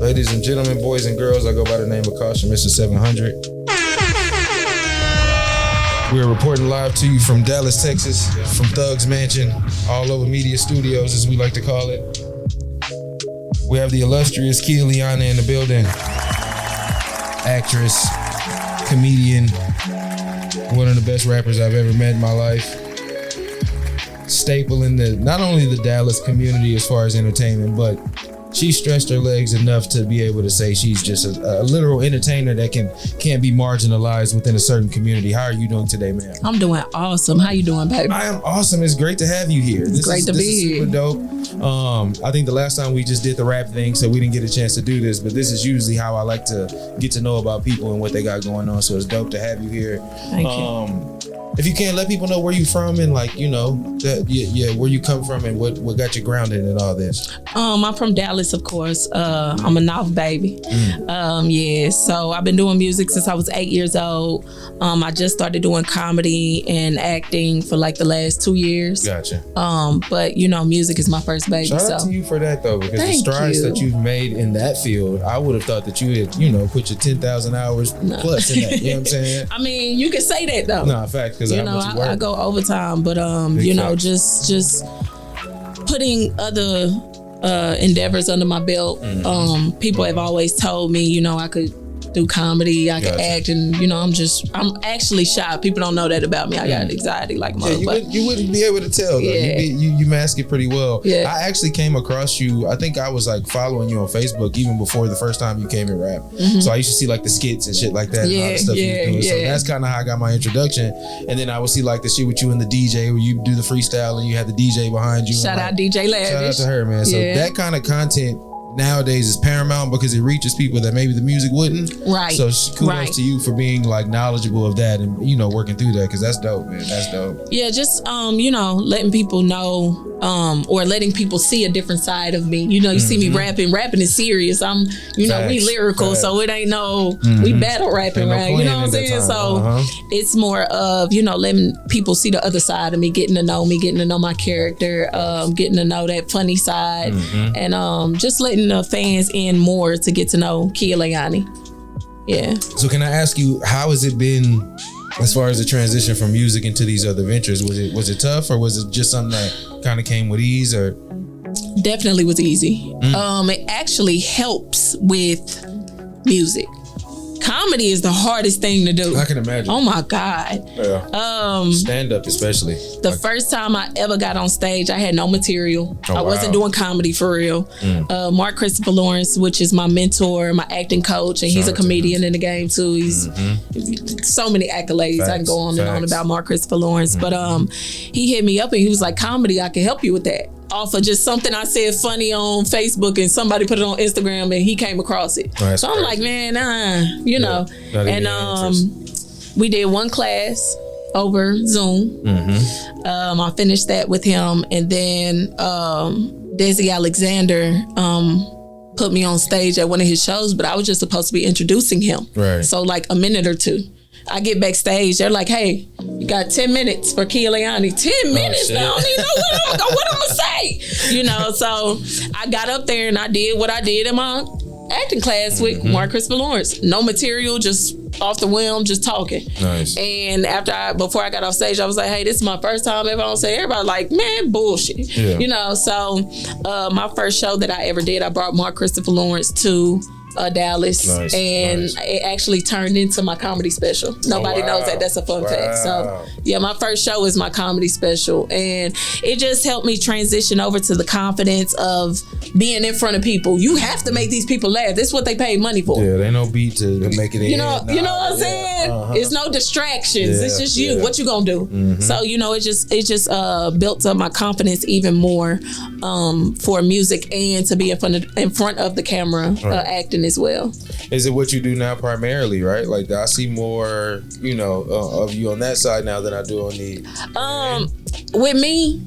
Ladies and gentlemen, boys and girls, I go by the name of Caution, Mr. 700. We are reporting live to you from Dallas, Texas, from Thug's Mansion, AllOva Media Studios, as we like to call it. We have the illustrious Leiani in the building. Actress, comedian, one of the best rappers I've ever met in my life. Staple in not only the Dallas community as far as entertainment, but she stretched her legs enough to be able to say she's just a literal entertainer that can't be marginalized within a certain community. How are you doing today, ma'am? I'm doing awesome. How you doing, baby? I am awesome. It's great to have you here. It's great to be here. Super dope. I think the last time we just did the rap thing, so we didn't get a chance to do this, but this is usually how I like to get to know about people and what they got going on. So it's dope to have you here. Thank you. If you can, let people know where you from and like, where you come from and what got you grounded in all this. I'm from Dallas, of course. I'm a North baby. So I've been doing music since I was 8 years old. I just started doing comedy and acting for like the last 2 years. Gotcha. But music is my first baby. Shout out to you for that though, because the strides that you've made in that field, I would have thought that you had, put your 10,000 hours plus in that. You know what I'm saying? I mean, you can say that though. No, fact. I go overtime, but just putting other endeavors under my belt. People have always told me, I could do comedy, I could act, and I'm actually shy. People don't know that about me. I got anxiety like mother. You wouldn't be able to tell though. You mask it pretty well. Yeah. I actually came across you. I think I was like following you on Facebook even before the first time you came and rap. So I used to see like the skits and shit like that and all the stuff you were doing. So that's kind of how I got my introduction. And then I would see like the shit with you and the DJ where you do the freestyle and you had the DJ behind you. Shout out DJ Lavish. Shout out to her, man. So that kind of content nowadays is paramount because it reaches people that maybe the music wouldn't. Right. So kudos to you for being like knowledgeable of that and working through that, because that's dope, man. That's dope. Yeah, just letting people know or letting people see a different side of me. You see me rapping. Rapping is serious. I'm we lyrical, so it ain't no we battle rapping, right? You know what I'm saying? So it's more of letting people see the other side of me, getting to know me, getting to know my character, getting to know that funny side, and just letting the fans in more to get to know Leiani. Yeah. So can I ask you, how has it been as far as the transition from music into these other ventures? Was it tough, or was it just something that kind of came with ease? Or definitely was easy. It actually helps with music. Comedy is the hardest thing to do. I can imagine. Oh my God. Yeah. Stand up especially. The first time I ever got on stage, I had no material. I wasn't doing comedy for real. Mark Christopher Lawrence, which is my mentor, my acting coach, and he's a comedian in the game too. He's so many accolades. I can go on and on about Mark Christopher Lawrence. But he hit me up and he was like, comedy, I can help you with that. Off of just something I said funny on Facebook and somebody put it on Instagram and he came across it. So I'm like, man, and we did one class over Zoom. I finished that with him, and then Desi Alexander put me on stage at one of his shows, but I was just supposed to be introducing him. Right. So like a minute or two. I get backstage, they're like, hey, you got 10 minutes for Leiani. 10 minutes? I don't even know what I'm gonna say. So I got up there and I did what I did in my acting class with Mark Christopher Lawrence. No material, just off the whim, just talking. Nice. And before I got off stage, I was like, hey, this is my first time ever on stage. Everybody like, man, bullshit. Yeah. So my first show that I ever did, I brought Mark Christopher Lawrence to Dallas, and it actually turned into my comedy special. Nobody knows that. That's a fun fact. So yeah, my first show is my comedy special, and it just helped me transition over to the confidence of being in front of people. You have to make these people laugh. This is what they pay money for. Yeah, they no beat to make it in. You know what I'm saying? It's no distractions. It's just you. What you gonna do? So it just built up my confidence even more for music and to be in front of the camera acting as well. Is it what you do now primarily, right? Like I see more, of you on that side now than I do on the. With me,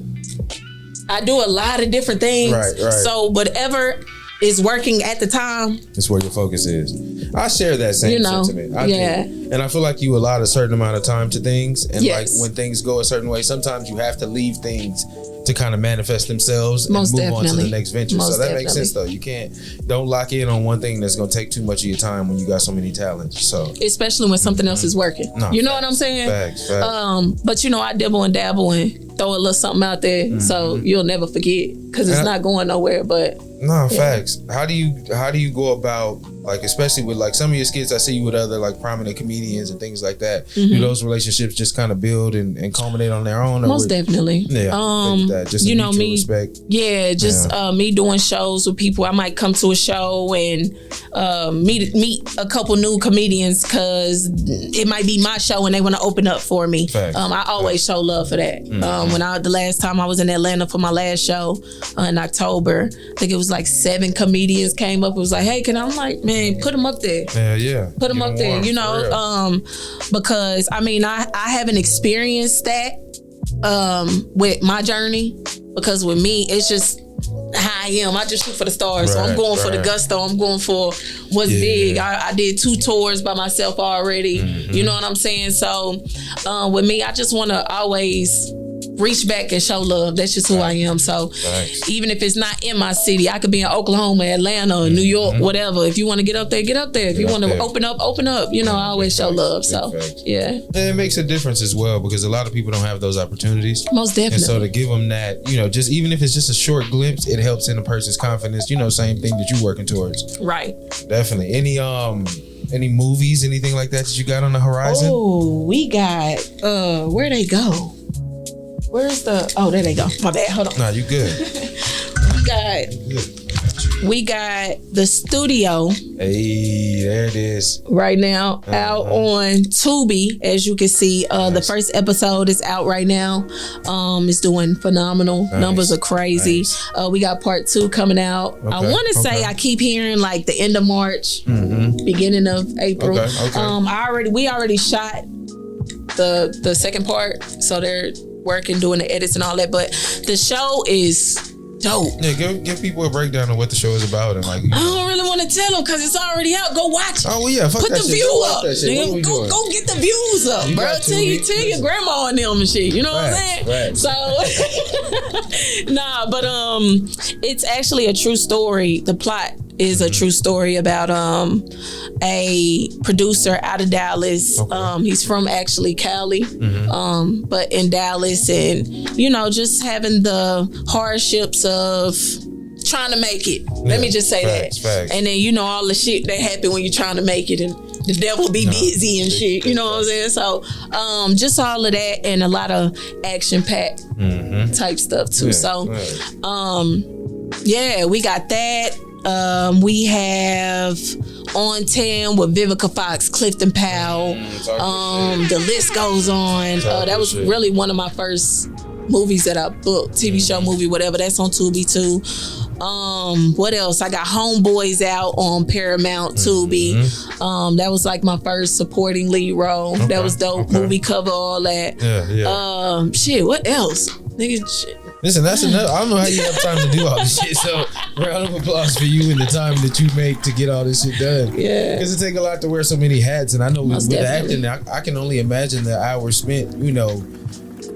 I do a lot of different things. Right. So whatever is working at the time, that's where your focus is. I share that same sentiment. I do. And I feel like you allot a certain amount of time to things, and like when things go a certain way, sometimes you have to leave things to kind of manifest themselves and move on to the next venture. So that makes sense though. You don't lock in on one thing that's gonna take too much of your time when you got so many talents. So especially when something else is working. You know what I'm saying? Facts. But you know, I dibble and dabble and throw a little something out there, so you'll never forget because it's not going nowhere. But facts. How do you go about, like, especially with like some of your skits, I see you with other like prominent comedians and things like that. Do those relationships just kind of build and culminate on their own? Most definitely. Just you know, me respect. Me doing shows with people. I might come to a show and meet a couple new comedians because it might be my show and they want to open up for me. I always show love for that. When the last time I was in Atlanta for my last show in October, I think it was like 7 comedians came up. It was like, hey, I'm like, man, put them up there. Put them up there, you know, because I mean, I haven't experienced that with my journey, because with me, it's just how I am. I just shoot for the stars. So I'm going for the gusto. I'm going for what's big. I did 2 tours by myself already. You know what I'm saying? So with me, I just want to always reach back and show love. That's just who I am. So even if it's not in my city, I could be in Oklahoma, Atlanta, New York, whatever. If you want to get up there, get up there. If you want to open up. You know, I always show love. So and it makes a difference as well, because a lot of people don't have those opportunities. Most definitely. And so to give them that, you know, just even if it's just a short glimpse, it helps in a person's confidence. You know, same thing that you're working towards. Right. Definitely. Any movies, anything like that you got on the horizon? Oh, we got where they go? Where's there they go. My bad. Hold on. Nah, you good. We got The Studio. Hey, there it is. Right now, out on Tubi, as you can see. The first episode is out right now. It's doing phenomenal. Numbers are crazy. We got part 2 coming out. I want to say, I keep hearing like the end of March, beginning of April. We already shot the second part, so they're working, doing the edits and all that, but the show is dope. Yeah, give people a breakdown of what the show is about, and like, I don't really want to tell them because it's already out. Go watch it. Oh well, yeah, put the view up. Go get the views up, bro. Tell your grandma and them and shit. You know what I'm saying? So but it's actually a true story. The plot is a true story about a producer out of Dallas. He's from actually Cali, but in Dallas, and you know, just having the hardships of trying to make it. Let me just say that. And then, you know, all the shit that happen when you're trying to make it, and the devil be busy and shit. You know what I'm saying? So just all of that, and a lot of action-packed type stuff too. We got that. We have On 10 with Vivica Fox, Clifton Powell. The list goes on. That was really one of my first movies that I booked, TV show, movie, whatever. That's on Tubi too. What else? I got Homeboys out on Paramount Tubi. That was like my first supporting lead role. That was dope. Movie cover, all that. Shit, what else? Nigga, shit. Listen, that's enough. I don't know how you have time to do all this shit. So, round of applause for you and the time that you make to get all this shit done. Yeah. Because it take a lot to wear so many hats. And I know with acting, I can only imagine the hours spent, you know,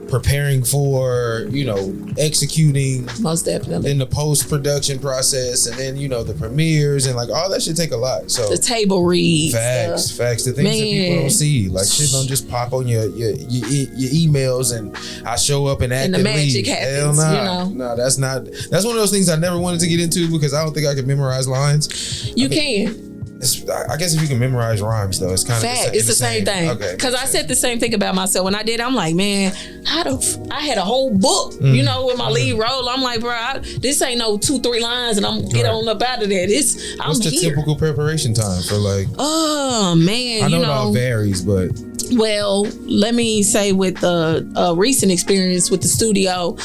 preparing for, you know, executing. Most definitely. In the post-production process, and then, you know, the premieres, and like all that shit take a lot. So the table reads. Facts. The things that people don't see. Like shit don't just pop on your emails and I show up and act and the magic happens. Hell nah. You know? No, that's one of those things I never wanted to get into because I don't think I could memorize lines. You can. I guess if you can memorize rhymes, though, it's kind of it's the same thing. Because I said the same thing about myself when I did. I'm like, man, I had a whole book, you know, with my lead role. I'm like, bro, this ain't no 2-3 lines, and I'm get on up out of there. What's the typical preparation time for like? Oh man, I know it all varies, but. Well, let me say with the recent experience with the studio,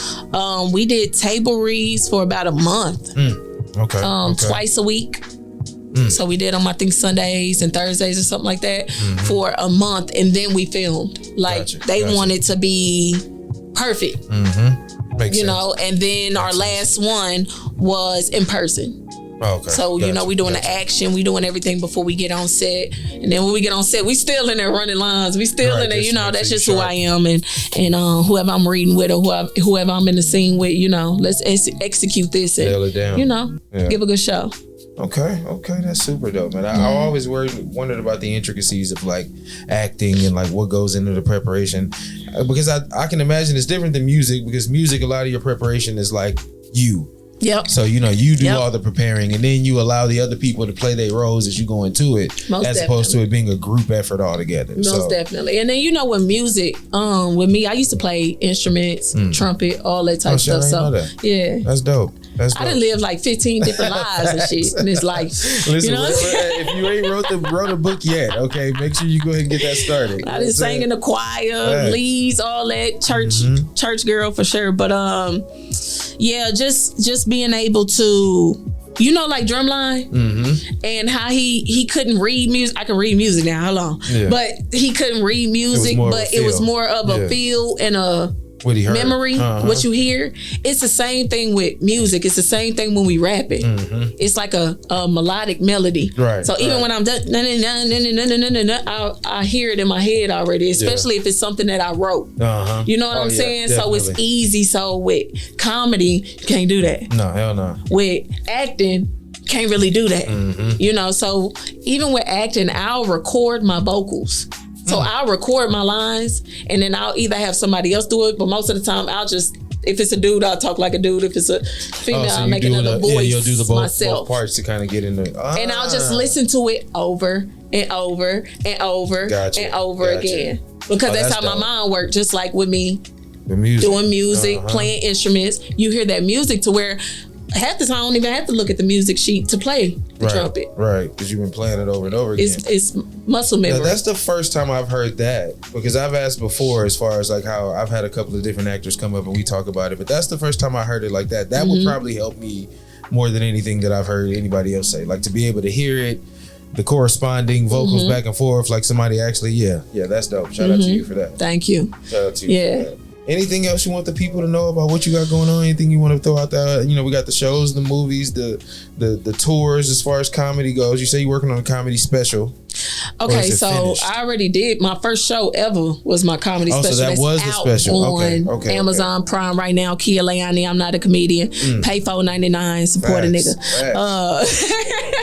we did table reads for about a month. Twice a week. So we did them, I think, Sundays and Thursdays or something like that for a month, and then we filmed. Like they wanted to be perfect, Makes sense. know. And then our last one was in person. Okay. So, we doing the action, we doing everything before we get on set. And then when we get on set, we still in there running lines. We still in there, that's just who I am. And whoever I'm reading with or whoever I'm in the scene with, let's execute this and, nail it down. Give a good show. Okay, that's super dope, man. I always wondered about the intricacies of like acting and like what goes into the preparation, because I can imagine it's different than music, because music, a lot of your preparation is like you. Yep. So you do all the preparing, and then you allow the other people to play their roles as you go into it, opposed to it being a group effort altogether. Most definitely. And then with music, with me, I used to play instruments, trumpet, all that type of stuff. So yeah, that's dope. I done lived like 15 different lives and shit in this life. Listen, if you ain't wrote a book yet, okay, make sure you go ahead and get that started. I just sang in the choir, leads, all that, church girl for sure. But just being able to, like Drumline, and how he couldn't read music. I can read music now. Hold on, but he couldn't read music. It was more of a feel and a memory, what you hear. It's the same thing with music. It's the same thing when we rap it. It's like a melodic melody. Right. So even when I'm done, I hear it in my head already, especially if it's something that I wrote. You know what I'm saying? Definitely. So it's easy. So with comedy, you can't do that. No, hell no. With acting, can't really do that. So even with acting, I'll record my vocals. So I'll record my lines, and then I'll either have somebody else do it, but most of the time I'll just, if it's a dude, I'll talk like a dude. If it's a female, I'll make another voice. Yeah, you'll do the both parts to kind of get in there. And I'll just listen to it over and over and over and over again. Because that's how my mind works, just like with me doing music, playing instruments. You hear that music to where half the time I don't even have to look at the music sheet to play the trumpet. Right, because you've been playing it over and over again. It's muscle memory. Now, that's the first time I've heard that, because I've asked before as far as like how I've had a couple of different actors come up and we talk about it, but that's the first time I heard it like that. That would probably help me more than anything that I've heard anybody else say. Like to be able to hear it, the corresponding vocals back and forth, like somebody actually, yeah, that's dope. Shout out to you for that. Thank you. Shout out to you for that. Anything else you want the people to know about what you got going on? Anything you want to throw out there? We got the shows, the movies, the tours as far as comedy goes. You say you're working on a comedy special. Okay, so finished? I already did. My first show ever was my comedy special. So that was the special. On Amazon Prime right now. Kia Leiani, I'm not a comedian. Pay $4.99, support a nigga.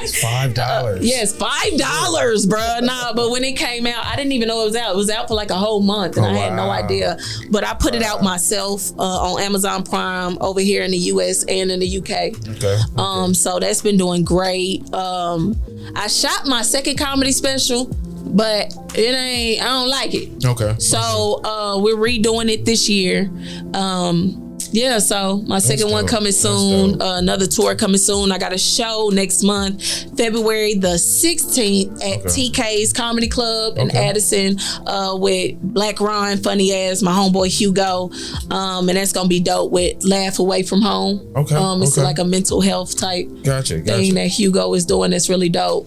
It's $5. Yes, $5, bro. Nah, but when it came out, I didn't even know it was out. It was out for like a whole month, and I had no idea. But I put it out myself on Amazon Prime over here in the US and in the UK. Okay. So that's been doing great. I shot my second comedy special, but I don't like it. Okay. So we're redoing it this year. So my second one coming soon. Another tour coming soon. I got a show next month, February the 16th at TK's Comedy Club in Addison with Black Ron, funny ass, my homeboy Hugo. And that's going to be dope with Laugh Away From Home. It's like a mental health type thing that Hugo is doing that's really dope.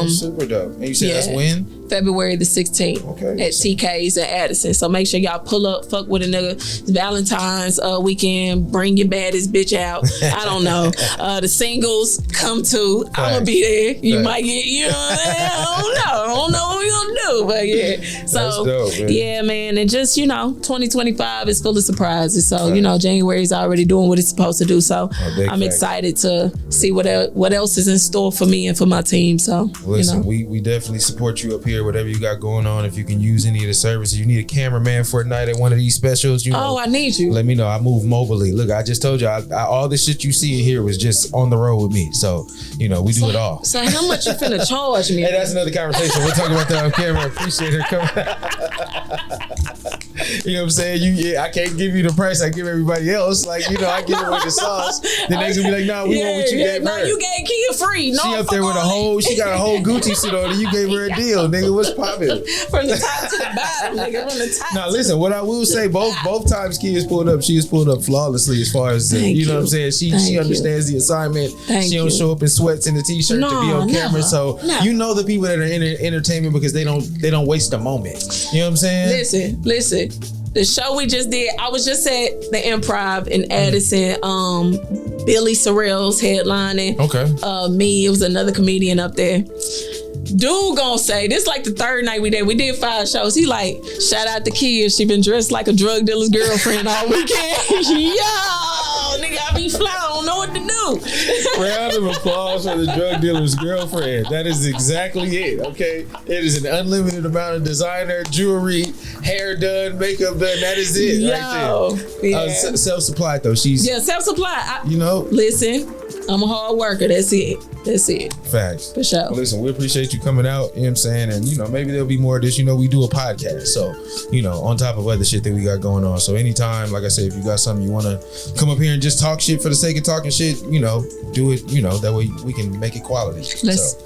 Super dope. And you said that's when? February the 16th at TK's in Addison. So make sure y'all pull up, fuck with a nigga. It's Valentine's weekend. Bring your baddest bitch out. I don't know. The singles come too. I'm gonna be there. You might get, I don't know what we're gonna do, but yeah. So that's dope, man. Man. And just, 2025 is full of surprises. So, January is already doing what it's supposed to do. So I'm excited to see what else is in store for me and for my team. So listen, we definitely support you up here. Whatever you got going on, if you can use any of the services, you need a cameraman for a night at one of these specials, I need you. Let me know. I move mobily. Look, I just told you, all this shit you see in here was just on the road with me. So, we do it all. So how much you finna charge me? Hey, that's another conversation. We'll talk about that on camera. Appreciate her coming. You know what I'm saying? I can't give you the price I give everybody else. Like, I give away the sauce. Then they gonna be like, nah, we want what you gave her. No, you gave Kia free. No, she up there with she got a whole Gucci suit on and you gave her a deal, nigga. What's poppin'? From the top to the bottom, nigga. From the top. Now listen, what I will say, both times Kia has pulled up, she has pulled up flawlessly as far as you know what I'm saying. She understands the assignment. She don't show up in sweats and a t-shirt to be on camera. So the people that are in entertainment because they don't waste a moment. You know what I'm saying? Listen. The show we just did, I was just at the Improv in Addison. Billy Sorrell's headlining. Okay. Me, it was another comedian up there. Dude gonna say, this like the third night we did. We did 5 shows. He like, shout out to Kids. She been dressed like a drug dealer's girlfriend all weekend. Yo, nigga, I be fly. I don't know what to do. Round of applause for the drug dealer's girlfriend. That is exactly it, okay? It is an unlimited amount of designer, jewelry, hair done, makeup done. That is it right there. Yeah. Self-supplied, though. She's self-supplied. You know? Listen, I'm a hard worker. That's it. Facts. For sure. Well, listen, we appreciate you coming out, you know what I'm saying? And, maybe there'll be more of this. We do a podcast. So, on top of other shit that we got going on. So anytime, like I said, if you got something you want to come up here and just talk shit for the sake of talking shit, do it, that way we can make it quality.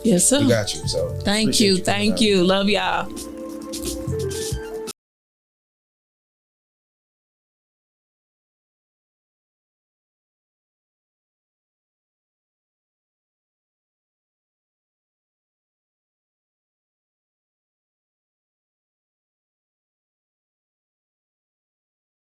Yes, sir. We got you. So thank you. Love y'all.